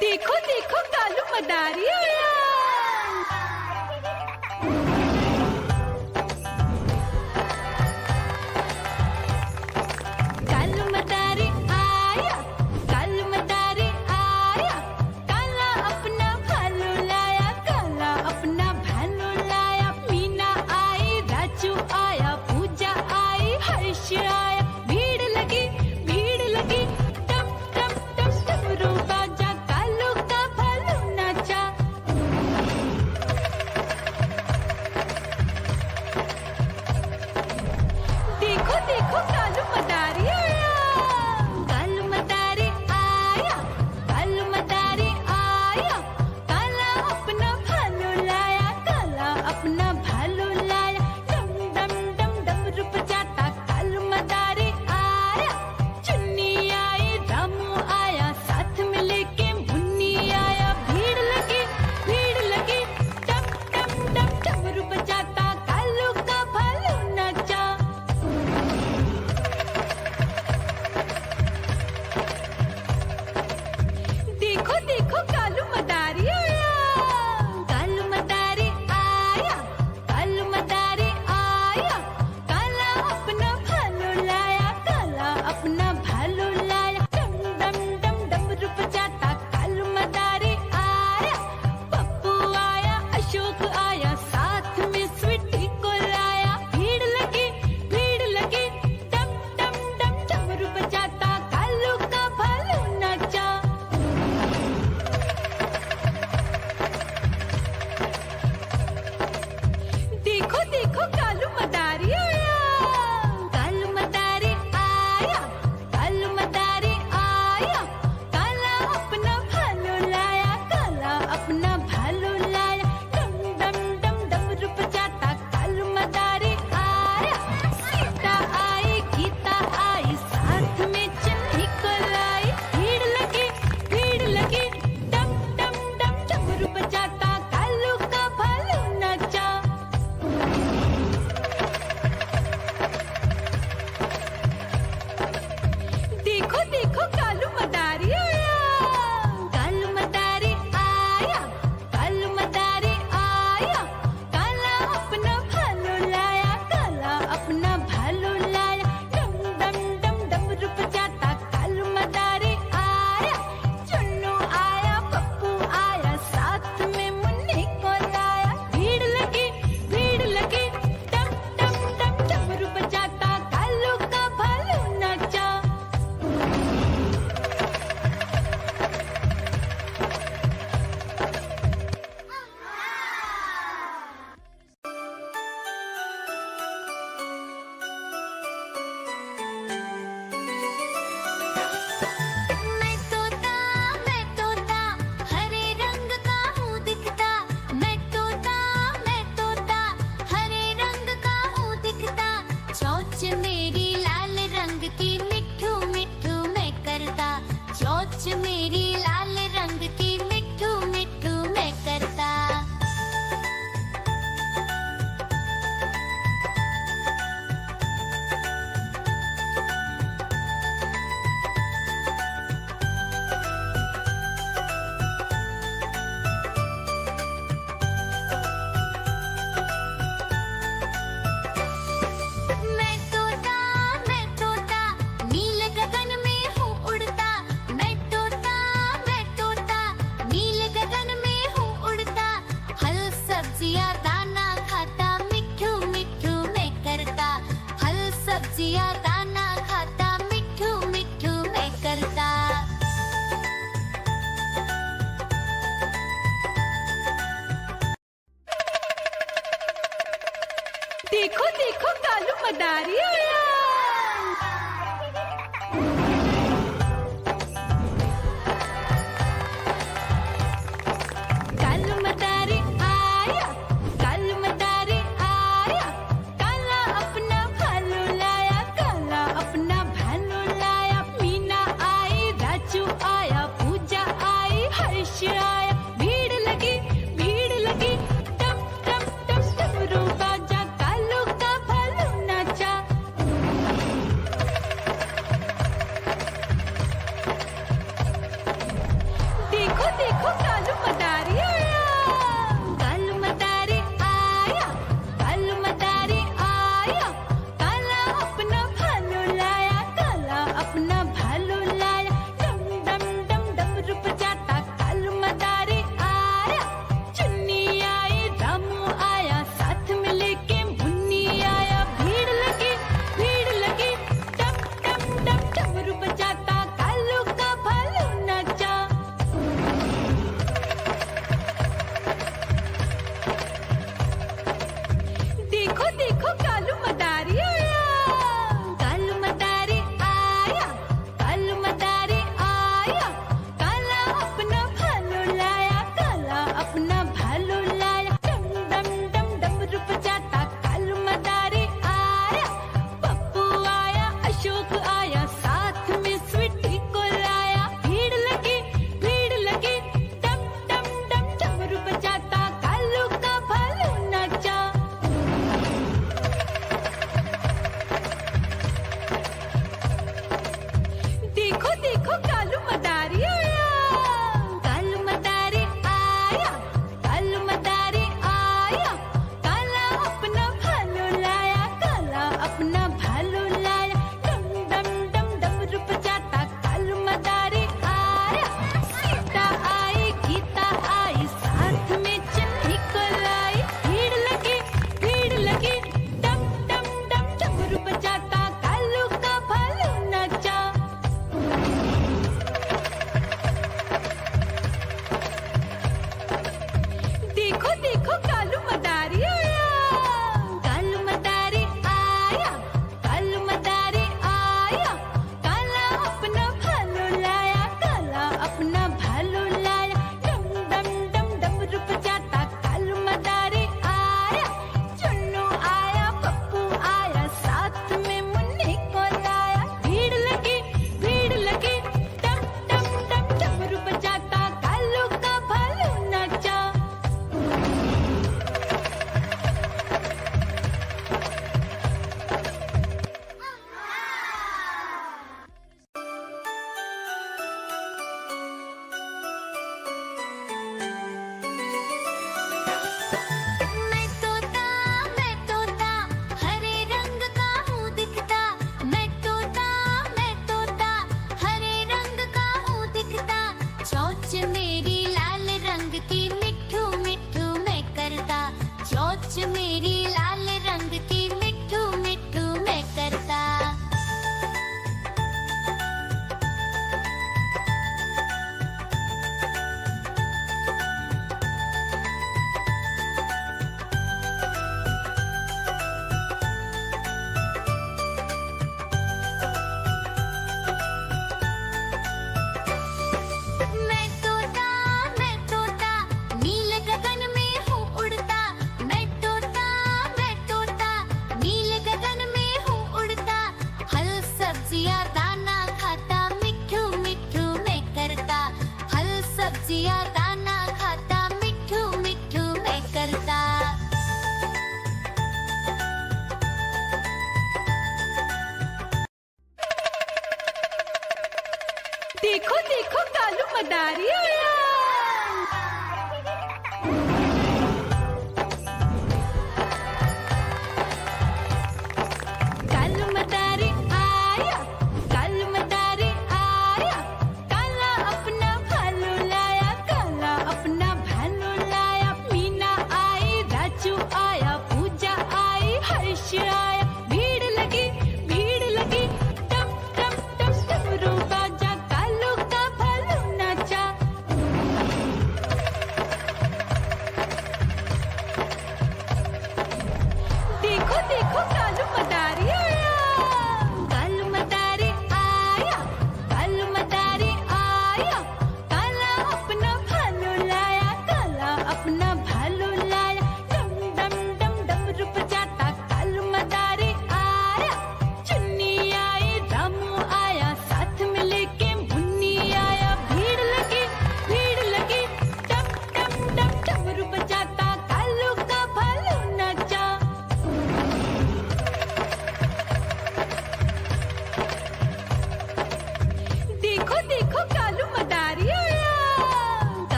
देखो देखो कालू मदारी आया। कालू मदारी आया, कालू मदारी आया, काला अपना भालू लाया, काला अपना भालू लाया। मीना आई, राजू आया, पूजा आई, हर्ष आया। भीड़ लगी टम टम टम डमरू बाजा, कालू का भालू नाचा। देखो देखो कालू मदारी आया, कालू मदारी आया, कालू मदारी आया, काला अपना भालू लाया, काला अपना भालू लाया। डम डम डम डमरू बजाता कालू मदारी आया। चुन्नी आई, रामू आया, साथ में लेके मुन्नी आया। भीड़ लगी टम टम टम डमरू बजाता कालू का भालू नाचा। देखो देखो कालू मदारी आया, कालू मदारी आया, कालू मदारी आया, काला अपना भालू लाया, काला अपना भालू लाया। डम डम डम डमरू बजाता कालू मदारी आया। पप्पू आया, अशोक आया, साथ में स्वीटी को लाया। भीड़ लगी टम टम टम डमरू बजाता कालू का भालू नाचा। देखो देखो कालू मदारी आया, कालू मदारी आया, कालू मदारी आया, काला अपना भालू लाया, काला अपना भालू लाया। डम डम डम डमरू बजाता कालू मदारी आया। सीता आई, गीता आई, साथ में चन्नी को लाई। भीड़ लगी टम टम टम डमरू बजाता कालू का भालू नाचा। देखो देखो कालू मदारी आया, कालू मदारी आया, कालू मदारी आया, काला अपना भालू लाया, काला अपना भालू लाया। डम डम डम डमरू बजाता कालू मदारी आया। चुन्नू आया, पप्पू आया, साथ में मुन्नी को लाया। भीड़ लगी टम टम टम डमरू बजाता कालू का भालू नाचा। मैं तोता हरे रंग का हूँ दिखता। मैं तोता हरे रंग का हूँ दिखता। चोंच मेरी लाल रंग की मिट्ठू मिट्ठू मैं करता। चोंच मेरी लाल रंग की मिट्ठू मिट्ठू मैं करता। मैं तोता नील गगन में हूँ उड़ता। मैं तोता नील गगन में हूँ उड़ता। फल सब्जियाँ दाना खाता, मिट्ठू मिट्ठू मैं करता। फल सब्जियाँ दाना खाता, मिट्ठू मिट्ठू मैं करता। देखो देखो कालू मदारी आया। कालू मदारी आया, कालू मदारी आया, काला अपना भालू लाया, काला अपना भालू लाया। मीना आई, राजू आया, पूजा आई, हर्ष आया। भीड़ लगी टम टम टम डमरू बाजा, कालू का भालू नाचा। देखो कालू मदारी आया, कालू मदारी आया, कालू मदारी आया, काला अपना भालू लाया, काला अपना भालू लाया, डम डम डम डमरू बजाता कालू मदारी आया, चुन्नी आई रामू आया, साथ में लेके मुन्नी आया, भीड़ लगी डम डम डम डमरू बजाता कालू का भालू नाचा। देखो देखो कालू मदारी आया, कालू मदारी आया, कालू मदारी आया, काला अपना भालू लाया, काला अपना भालू लाया, डम डम डम डमरू बजाता कालू मदारी आया, पप्पू आया, अशोक आया, साथ में स्वीटी को लाया, भीड़ लगी डम डम डम डमरू बजाता कालू का भालू नाचा। देखो देखो कालू मदारी आया, कालू मदारी आया, कालू मदारी आया, काला अपना भालू लाया, काला अपना भालू लाया, डम डम डम डमरू बजाता कालू मदारी आया, सीता आई गीता आई, साथ में चन्नी को लाई, भीड़ लगी डम डम डम डमरू बजाता कालू का भालू नाचा। देखो देखो कालू मदारी आया, कालू मदारी आया, कालू मदारी आया, काला अपना भालू लाया, काला अपना भालू लाया, डम डम डम डमरू बजाता कालू मदारी आया, चुन्नू आया, पप्पू आया, साथ में मुन्नी को लाया, भीड़ लगी डम डम डम डमरू बजाता कालू का भालू नाचा। मैं तोता हरे रंग का हूँ दिखता, मैं तोता हरे रंग का हूँ दिखता, चोंच मेरी लाल रंग की मिट्ठू मिट्ठू मैं करता, चोंच मेरी लाल रंग की मिट्ठू मिट्ठू मैं करता। मैं तोता नील गगन में हूँ उड़ता, मैं तोता नील गगन में हूँ उड़ता, फल सब्जियाँ दाना खाता, मिट्ठू मिट्ठू मैं करता, फल सब्जियाँ दाना खाता, मिट्ठू मिट्ठू मैं करता। देखो देखो कालू मदारी आया,